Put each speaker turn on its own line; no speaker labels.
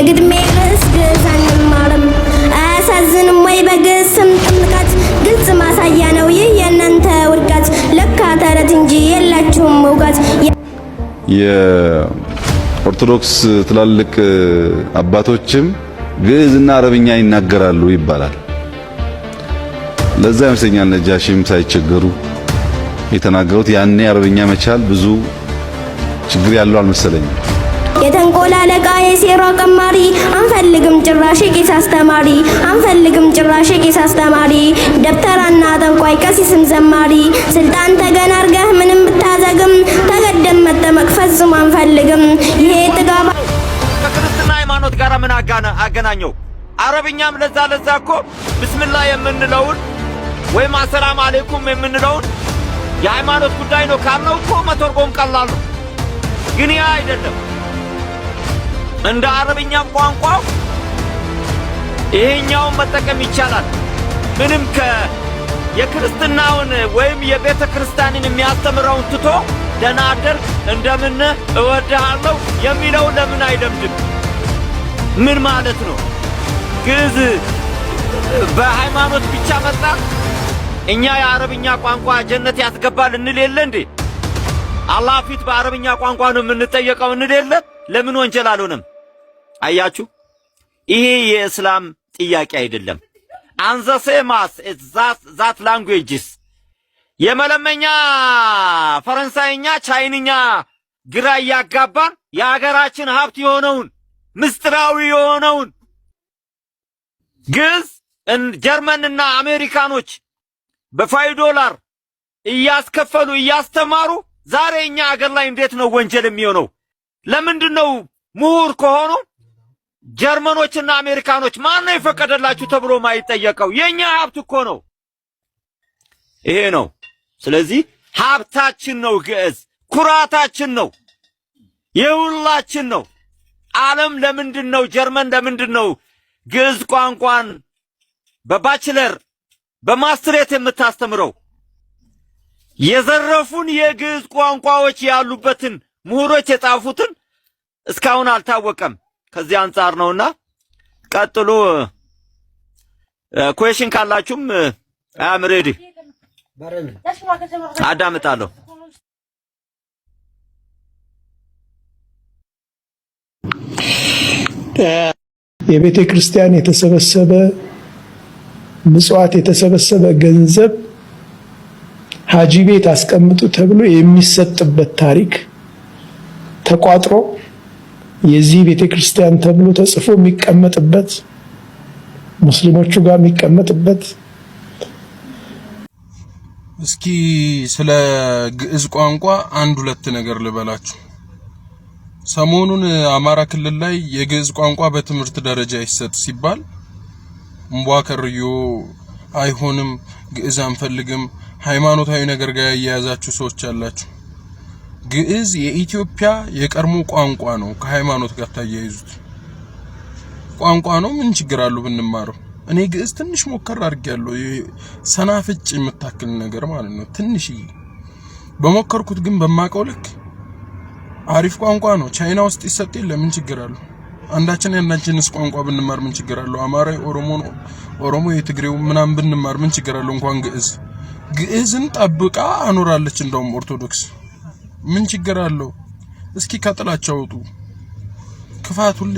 ግድሜ ርዕስ ግዕዝ አንማርም አያሳዝንም ወይ በግዕዝ ስም ጥምቀት ግልጽ ማሳያ ነው ይህ የእናንተ ውድቀት ለካ ተረት እንጂ የላችሁም እውቀት
የኦርቶዶክስ ትላልቅ አባቶችም ግዕዝና አረብኛ ይናገራሉ ይባላል ለዛ ይመስለኛል ነጃሺም ሳይቸገሩ የተናገሩት ያኔ አረብኛ መቻል ብዙ ችግር ያለው አልመሰለኝም
የተንቆል አለቃ የሴራ ቀማሪ አንፈልግም ጭራሽ ቄስ አስተማሪ አንፈልግም ጭራሽ ቄስ አስተማሪ ደብተራና ጠንቋይ ቀሲስም ዘማሪ ስልጣን ተገን አርገህ ምንም ብታዘግም ተገደም መጠመቅ ፈጽሞ አንፈልግም ይሄ ጥጋባ
ከክርስትና ሃይማኖት ጋር ምን አገናኘው አረብኛም ለዛ እኮ ቢስሚላህ የምንለውን ወይም አሰላም አለይኩም የምንለውን የሃይማኖት ጉዳይ ነው ካልነው እኮ መተርጎም ቀላል ነው ግን ያ አይደለም እንደ አረብኛም ቋንቋው ይሄኛውን መጠቀም ይቻላል ምንም የክርስትናውን ወይም የቤተ ክርስቲያንን የሚያስተምረውን ትቶ ደናደር እንደምን እወድሃለሁ የሚለው ለምን አይደምድም ምን ማለት ነው ግዕዝ በሃይማኖት ብቻ መጣ እኛ የአረብኛ ቋንቋ ጀነት ያስገባል እንል የለ እንዴ አላህ ፊት በአረብኛ ቋንቋ ነው የምንጠየቀው እንል የለ ለምን ወንጀል አልሆነም አያችሁ ይሄ የእስላም ጥያቄ አይደለም አንዘሴማስ ዛት ላንጉዌጅስ የመለመኛ ፈረንሳይኛ ቻይንኛ ግራ ያጋባን የሀገራችን ሀብት የሆነውን ምስጥራዊ የሆነውን ግዕዝ ጀርመንና አሜሪካኖች በ$5 እያስከፈሉ እያስተማሩ ዛሬ እኛ ሀገር ላይ እንዴት ነው ወንጀል የሚሆነው ለምንድነው ምሁር ከሆኑ ጀርመኖችና አሜሪካኖች ማን ነው የፈቀደላችሁ ተብሎ ማይጠየቀው የኛ ሀብት እኮ ነው ይሄ ነው ስለዚህ ሀብታችን ነው ግዕዝ ኩራታችን ነው የሁላችን ነው ዓለም ለምንድነው ጀርመን ለምንድነው ግዕዝ ቋንቋን በባችለር በማስትሬት የምታስተምረው የዘረፉን የግዕዝ ቋንቋዎች ያሉበትን ምሁሮች የጻፉትን እስካሁን አልታወቀም ከዚህ አንፃር ነውና ቀጥሎ ኩዌሽን ካላችሁም አም ሬዲ አዳምጣለሁ
የቤተ ክርስቲያን የተሰበሰበ ምጽዋት የተሰበሰበ ገንዘብ ሐጂ ቤት አስቀምጡ ተብሎ የሚሰጥበት ታሪክ ተቋጥሮ የዚህ ቤተ ክርስቲያን ተብሎ ተጽፎ የሚቀመጥበት ሙስሊሞቹ ጋር የሚቀመጥበት
እስኪ ስለ ግዕዝ ቋንቋ አንድ ሁለት ነገር ልበላችሁ ሰሞኑን አማራ ክልል ላይ የግዕዝ ቋንቋ በትምህርት ደረጃ ይሰጥ ሲባል እንቧከርዮ አይሆንም ግዕዝ አንፈልግም ሃይማኖታዊ ነገር ጋር ያያዛችሁ ሰዎች አላችሁ ግዕዝ የኢትዮጵያ የቀድሞ ቋንቋ ነው ከሃይማኖት ጋር ታያይዙት ቋንቋ ነው ምን ችግር አለው ብንማረው እኔ ግዕዝ ትንሽ ሞከር አድርጌያለሁ ሰናፍጭ የምታክል ነገር ማለት ነው ትንሽ በሞከርኩት ግን በማቀው ልክ አሪፍ ቋንቋ ነው ቻይና ውስጥ ይሰጥ ለምን ችግር አለው አንዳችን ያንዳችንስ ቋንቋ ብንማር ምን ችግር አለው አማራ ኦሮሞ የትግሬው ምናምን ብንማር ምን ችግር አለው እንኳን ግዕዝን ጠብቃ አኖራለች እንደውም ኦርቶዶክስ ምን ችግር አለው እስኪ ከጥላቻው ወጡ ክፋት ሁሌ